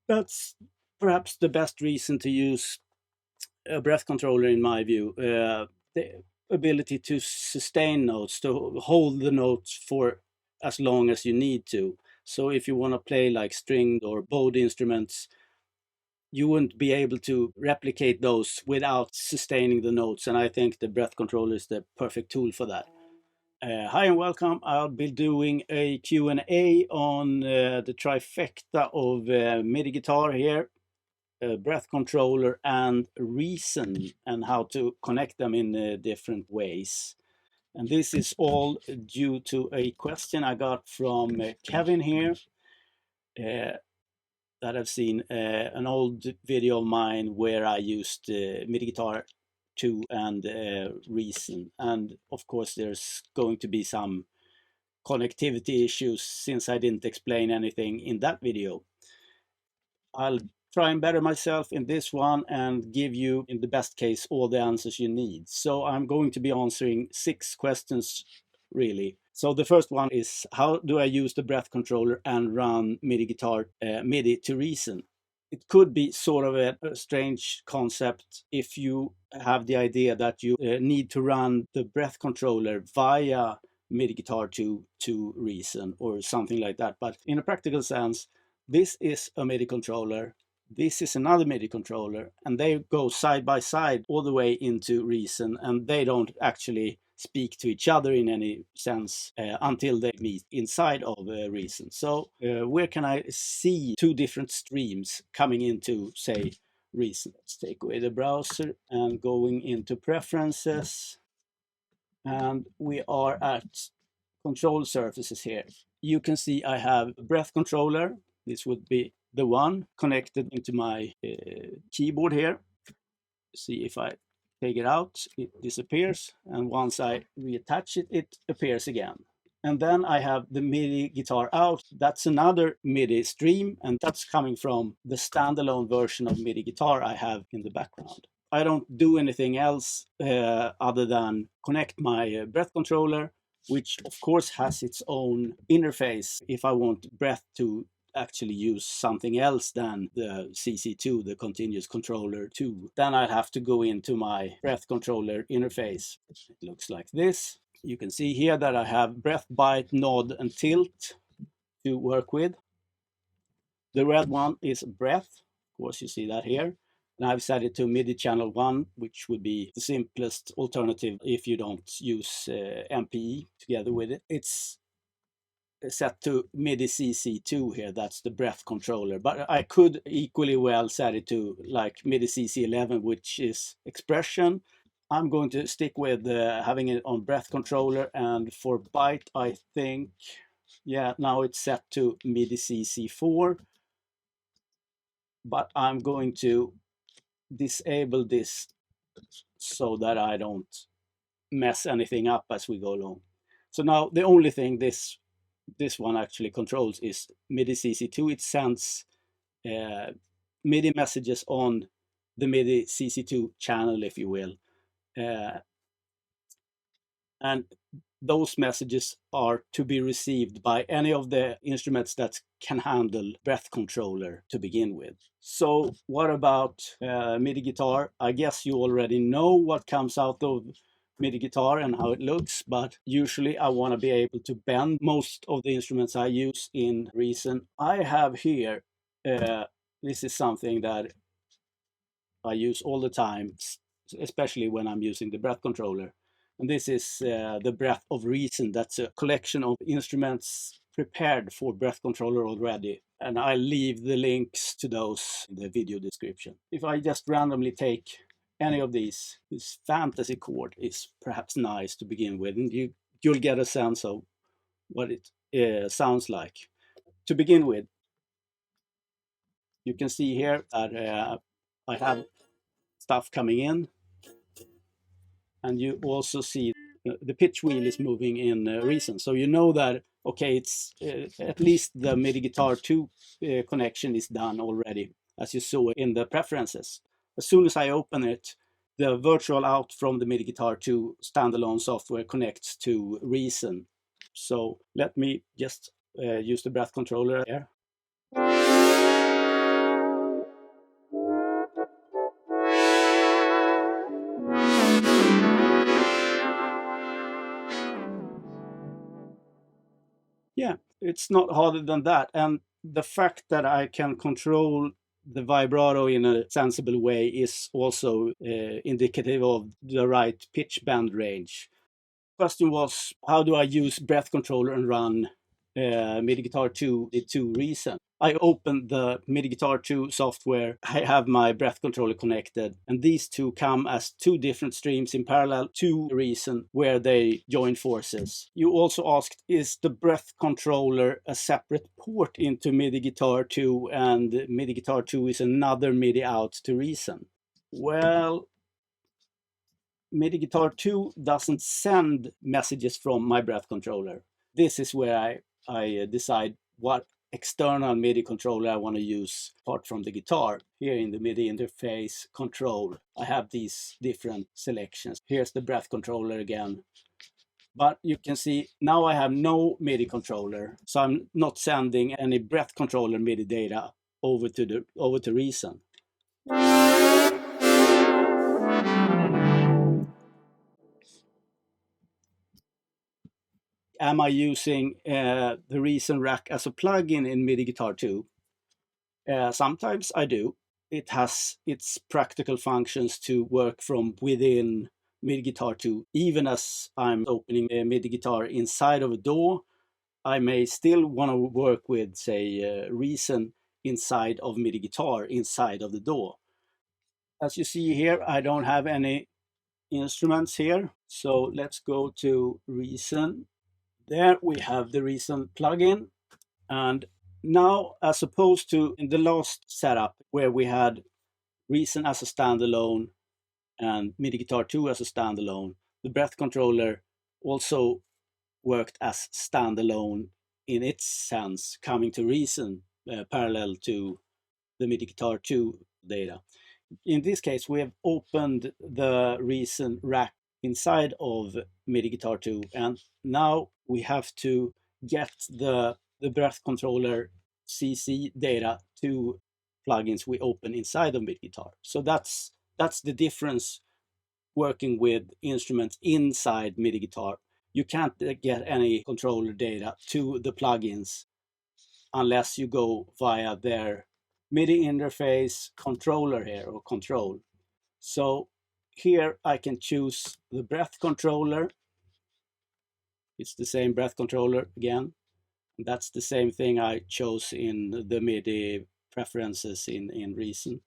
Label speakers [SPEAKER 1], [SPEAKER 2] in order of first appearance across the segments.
[SPEAKER 1] That's perhaps the best reason to use a breath controller in my view. The ability to sustain notes, to hold the notes for as long as you need to. So if you want to play like stringed or bowed instruments, you wouldn't be able to replicate those without sustaining the notes. And I think the breath controller is the perfect tool for that. Hi and welcome. I'll be doing a Q&A on the trifecta of MIDI guitar here, breath controller and Reason, and how to connect them in different ways. And this is all due to a question I got from Kevin here, that I've seen an old video of mine where I used MIDI Guitar 2 and Reason. And of course, there's going to be some connectivity issues since I didn't explain anything in that video. I'll try and better myself in this one and give you, in the best case, all the answers you need. So I'm going to be answering 6 questions, really. So the first one is, how do I use the breath controller and run MIDI guitar MIDI to Reason? It could be sort of a strange concept if you have the idea that you need to run the breath controller via MIDI guitar to Reason or something like that. But in a practical sense, this is a MIDI controller, this is another MIDI controller, and they go side by side all the way into Reason, and they don't actually speak to each other in any sense until they meet inside of Reason. So where can I see 2 different streams coming into, say, Reason? Let's take away the browser and going into preferences, and we are at control surfaces here. You can see I have a breath controller. This would be the one connected into my keyboard here. See, if I take it out, it disappears, and once I reattach it, it appears again. And then I have the MIDI guitar out. That's another MIDI stream, and that's coming from the standalone version of MIDI guitar I have in the background. I don't do anything else other than connect my breath controller, which of course has its own interface if I want breath to actually use something else than the CC2, the continuous controller 2. Then I'd have to go into my breath controller interface. It looks like this. You can see here that I have breath, bite, nod, and tilt to work with. The red one is breath. Of course, you see that here. And I've set it to MIDI channel 1, which would be the simplest alternative if you don't use MPE together with it. It's set to MIDI CC2 here, that's the breath controller. But I could equally well set it to like MIDI CC11, which is expression. I'm going to stick with having it on breath controller, and for bite, I think, yeah, now it's set to MIDI CC4. But I'm going to disable this so that I don't mess anything up as we go along. So now the only thing this one actually controls is MIDI CC2. It sends MIDI messages on the MIDI CC2 channel, if you will. And those messages are to be received by any of the instruments that can handle breath controller to begin with. So what about MIDI guitar? I guess you already know what comes out of MIDI guitar and how it looks, but usually I want to be able to bend most of the instruments I use in Reason. I have here, this is something that I use all the time, especially when I'm using the breath controller. And this is the Breath of Reason. That's a collection of instruments prepared for breath controller already. And I'll leave the links to those in the video description. If I just randomly take any of these, this fantasy chord is perhaps nice to begin with, and you'll get a sense of what it sounds like. To begin with, you can see here that I have stuff coming in, and you also see the pitch wheel is moving in Reason. So you know that okay, it's at least the MIDI Guitar 2 connection is done already, as you saw in the preferences. As soon as I open it, the virtual out from the MIDI Guitar 2 standalone software connects to Reason. So let me just use the breath controller here. Yeah, it's not harder than that. And the fact that I can control the vibrato in a sensible way is also indicative of the right pitch bend range. Question was, how do I use breath controller and run MIDI Guitar 2 to Reason? I opened the MIDI Guitar 2 software, I have my breath controller connected, and these two come as two different streams in parallel to Reason where they join forces. You also asked, is the breath controller a separate port into MIDI Guitar 2 and MIDI Guitar 2 is another MIDI out to Reason? Well, MIDI Guitar 2 doesn't send messages from my breath controller. This is where I decide what external MIDI controller I want to use apart from the guitar. Here in the MIDI interface control, I have these different selections. Here's the breath controller again. But you can see now I have no MIDI controller, so I'm not sending any breath controller MIDI data over to Reason. Am I using the Reason rack as a plugin in MIDI Guitar 2? Sometimes I do. It has its practical functions to work from within MIDI Guitar 2. Even as I'm opening a MIDI guitar inside of a DAW, I may still want to work with, say, Reason inside of MIDI guitar, inside of the DAW. As you see here, I don't have any instruments here. So let's go to Reason. There we have the Reason plugin. And now, as opposed to in the last setup where we had Reason as a standalone and MIDI Guitar 2 as a standalone, the breath controller also worked as standalone in its sense, coming to Reason parallel to the MIDI Guitar 2 data. In this case, we have opened the Reason rack inside of MIDI Guitar 2, and now we have to get the breath controller CC data to plugins we open inside of MIDI Guitar. So that's the difference working with instruments inside MIDI Guitar. You can't get any controller data to the plugins unless you go via their MIDI interface controller here, or control. So here I can choose the breath controller. It's the same breath controller again. That's the same thing I chose in the MIDI preferences in Reason.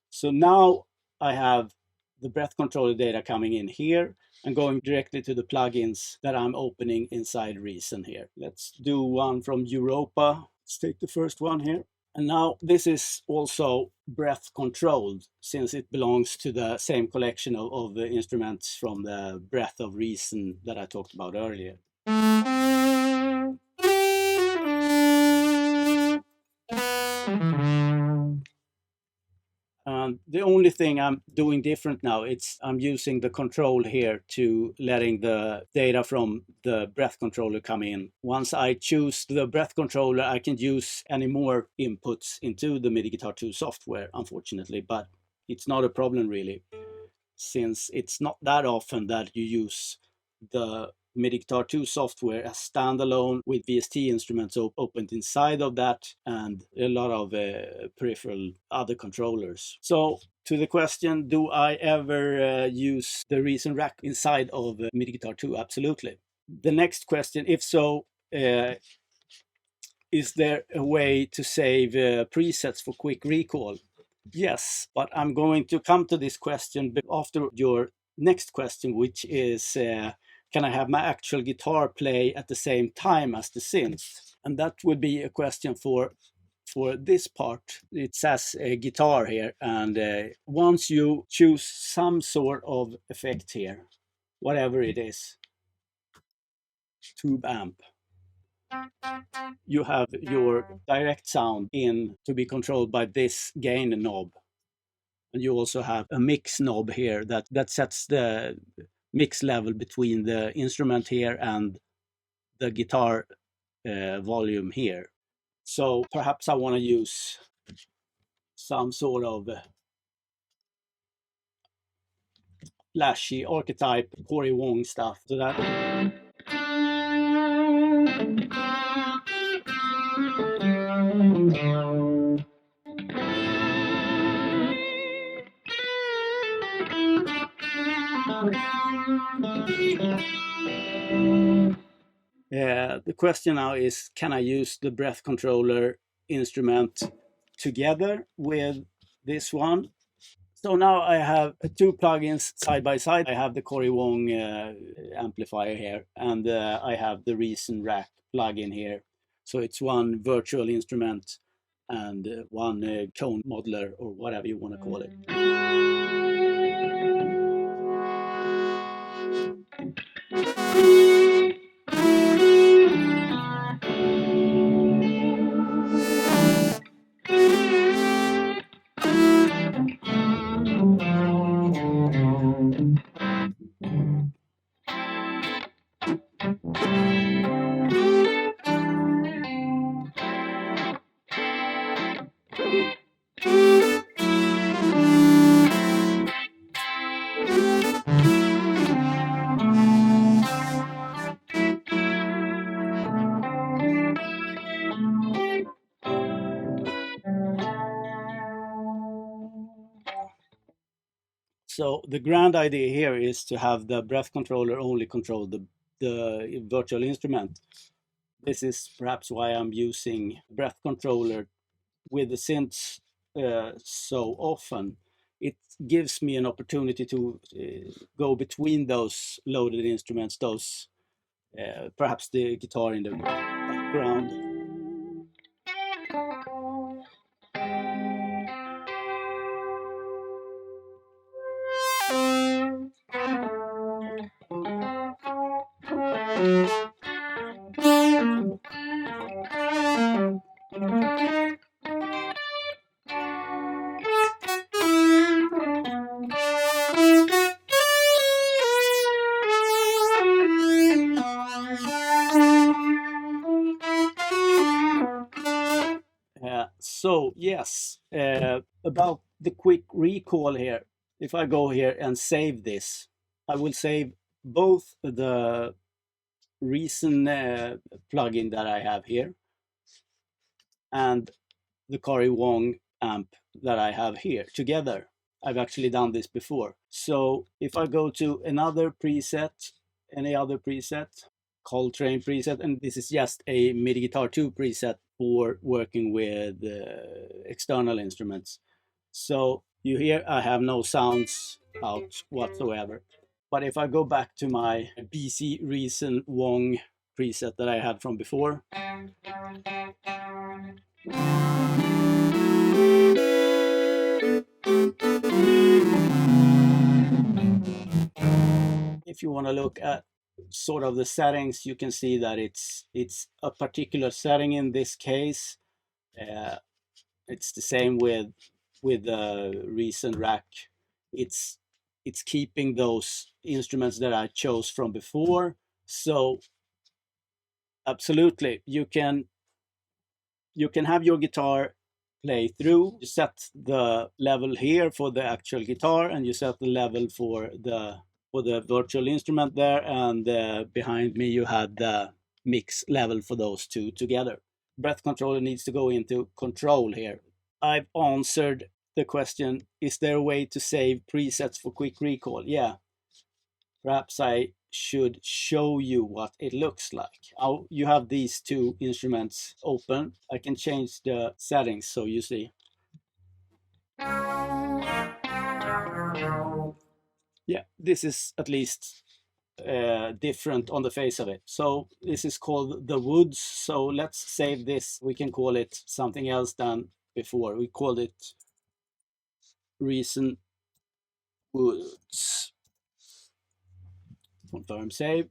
[SPEAKER 1] So now I have the breath controller data coming in here and going directly to the plugins that I'm opening inside Reason here. Let's do one from Europa. Let's take the first one here. And now this is also breath controlled, since it belongs to the same collection of instruments from the Breath of Reason that I talked about earlier. The only thing I'm doing different now, I'm using the control here to letting the data from the breath controller come in. Once I choose the breath controller, I can use any more inputs into the MIDI Guitar 2 software, unfortunately, but it's not a problem really, since it's not that often that you use the MIDI Guitar 2 software as standalone with VST instruments opened inside of that and a lot of peripheral other controllers. So to the question, do I ever use the Reason rack inside of MIDI Guitar 2? Absolutely. The next question, if so, is there a way to save presets for quick recall? Yes, but I'm going to come to this question after your next question, which is, can I have my actual guitar play at the same time as the synth? And that would be a question for this part. It says guitar here, and once you choose some sort of effect here, whatever it is, tube amp, you have your direct sound in to be controlled by this gain knob. And you also have a mix knob here that sets the mix level between the instrument here and the guitar volume here. So perhaps I want to use some sort of flashy archetype Cory Wong stuff. So that the question now is, can I use the breath controller instrument together with this one? So now I have two plugins side by side. I have the Cory Wong amplifier here, and I have the Reason Rack plugin here. So it's one virtual instrument and one tone modeler, or whatever you want to call it. So the grand idea here is to have the breath controller only control the virtual instrument. This is perhaps why I'm using breath controller with the synths so often. It gives me an opportunity to go between those loaded instruments, those perhaps the guitar in the background. So yes, about the quick recall here. If I go here and save this, I will save both the Reason plugin that I have here and the Cory Wong amp that I have here together. I've actually done this before. So if I go to another preset, any other preset, Coltrane preset, and this is just a MIDI Guitar 2 preset for working with external instruments. So you hear I have no sounds out whatsoever. But if I go back to my BC Reason Wong preset that I had from before, if you want to look at sort of the settings, you can see that it's a particular setting in this case. It's the same with the Reason Rack. It's keeping those instruments that I chose from before. So absolutely, you can have your guitar play through. You set the level here for the actual guitar, and you set the level for the virtual instrument there, and behind me you had the mix level for those two together. Breath controller needs to go into control here. I've answered the question, is there a way to save presets for quick recall? Yeah, perhaps I should show you what it looks like. You have these two instruments open. I can change the settings so you see. Yeah, this is at least different on the face of it. So this is called the Woods. So let's save this. We can call it something else than before. We called it Reason Woods. Confirm save.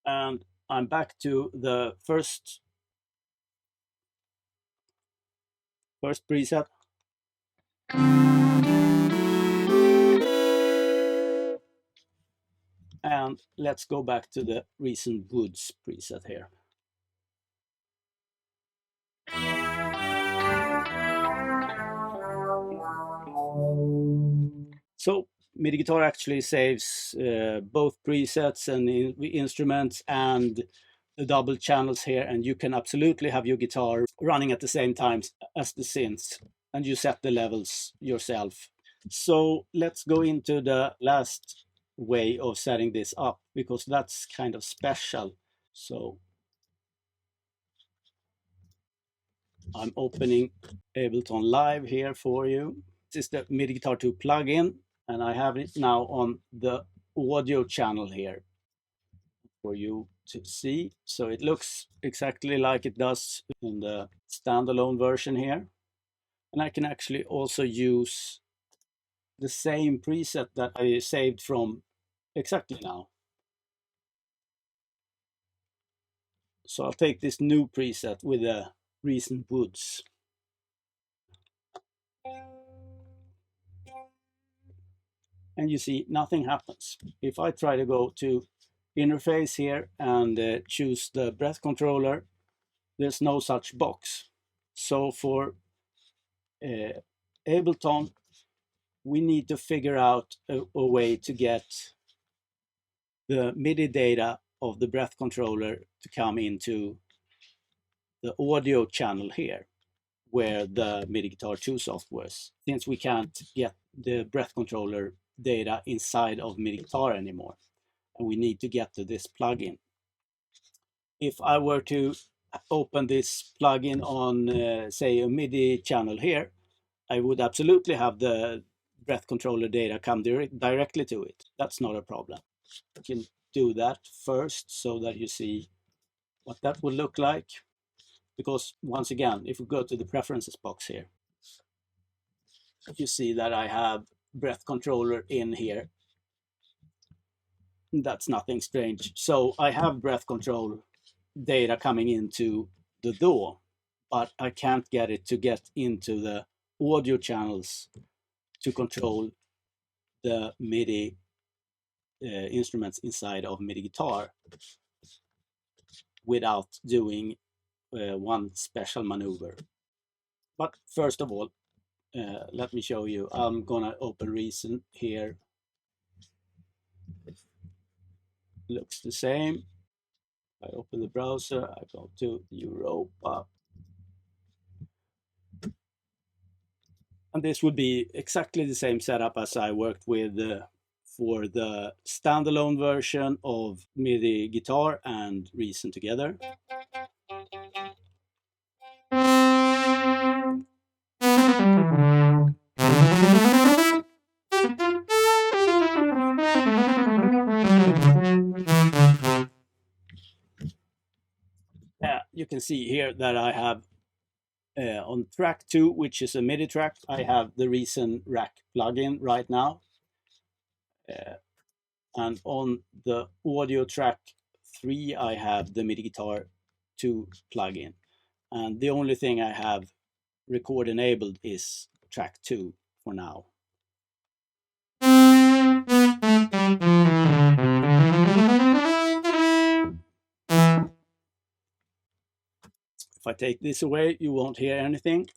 [SPEAKER 1] And I'm back to the first preset. And let's go back to the recent woods preset here. So MIDI Guitar actually saves both presets and instruments and the double channels here, and you can absolutely have your guitar running at the same time as the synths, and you set the levels yourself. So let's go into the last way of setting this up, because that's kind of special. So I'm opening Ableton Live here for you. This is the MIDI Guitar 2 plugin, and I have it now on the audio channel here for you to see. So it looks exactly like it does in the standalone version here. And I can actually also use the same preset that I saved from exactly now. So I'll take this new preset with the recent woods. And you see nothing happens. If I try to go to interface here and choose the breath controller, there's no such box. So for Ableton, we need to figure out a way to get the MIDI data of the breath controller to come into the audio channel here, where the MIDI Guitar 2 software is, since we can't get the breath controller data inside of MIDI Guitar anymore, and we need to get to this plugin. If I were to open this plugin on, say, a MIDI channel here, I would absolutely have the breath controller data come directly to it. That's not a problem. I can do that first so that you see what that would look like. Because once again, if we go to the preferences box here, you see that I have breath controller in here. That's nothing strange. So I have breath control data coming into the DAW, but I can't get it to get into the audio channels to control the MIDI instruments inside of MIDI Guitar without doing one special maneuver. But first of all, let me show you. I'm gonna open Reason here. Looks the same. I open the browser, I go to Europa. And this would be exactly the same setup as I worked with for the standalone version of MIDI Guitar and Reason together. You can see here that I have on track 2, which is a MIDI track, I have the Reason Rack plugin right now. And on the audio track 3, I have the MIDI Guitar 2 plugin. And the only thing I have record enabled is track 2 for now. If I take this away, you won't hear anything.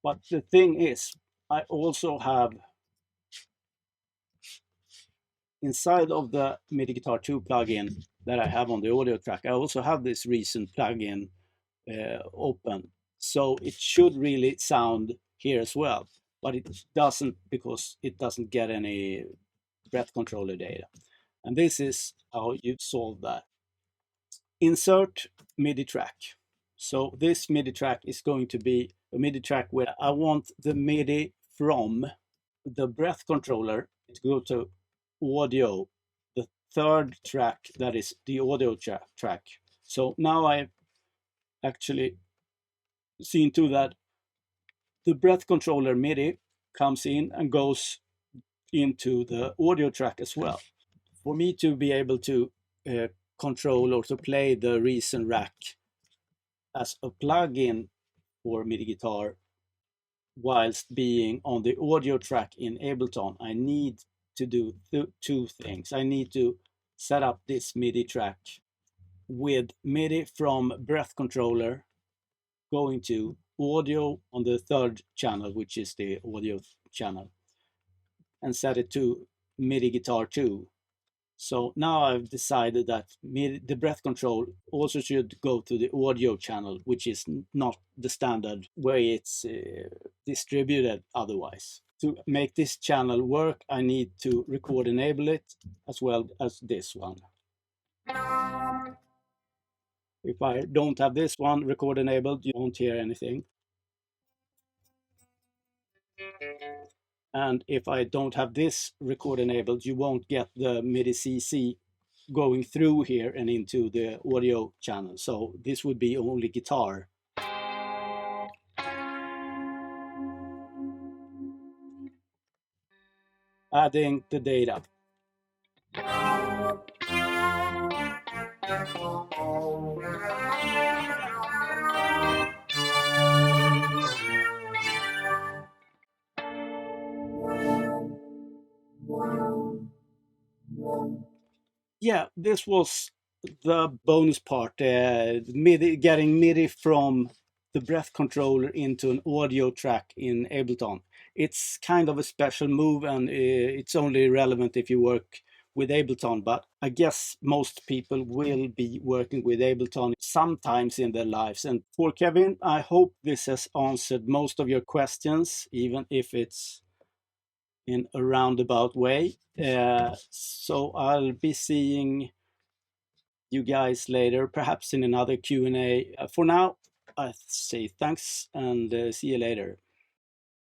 [SPEAKER 1] But the thing is, I also have inside of the MIDI Guitar 2 plugin that I have on the audio track, I also have this recent plugin open. So it should really sound here as well, but it doesn't, because it doesn't get any breath controller data. And this is how you solve that. Insert MIDI track. So this MIDI track is going to be a MIDI track where I want the MIDI from the breath controller to go to audio, the third track, that is the audio track. So now I've actually seen to that the breath controller MIDI comes in and goes into the audio track as well. For me to be able to control or to play the Reason rack as a plugin for MIDI guitar whilst being on the audio track in Ableton, I need to do two things. I need to set up this MIDI track with MIDI from breath controller going to audio on the third channel, which is the audio channel, and set it to MIDI Guitar 2. So now I've decided that the breath control also should go to the audio channel, which is not the standard way it's distributed otherwise. To make this channel work, I need to record enable it as well as this one. If I don't have this one record enabled, you won't hear anything. And if I don't have this record enabled, you won't get the MIDI CC going through here and into the audio channel. So this would be only guitar. Adding the data. Yeah, this was the bonus part, MIDI, getting MIDI from the breath controller into an audio track in Ableton. It's kind of a special move, and it's only relevant if you work with Ableton, but I guess most people will be working with Ableton sometimes in their lives. And for Kevin, I hope this has answered most of your questions, even if it's in a roundabout way. So I'll be seeing you guys later, perhaps in another Q&A. For now, I say thanks and see you later.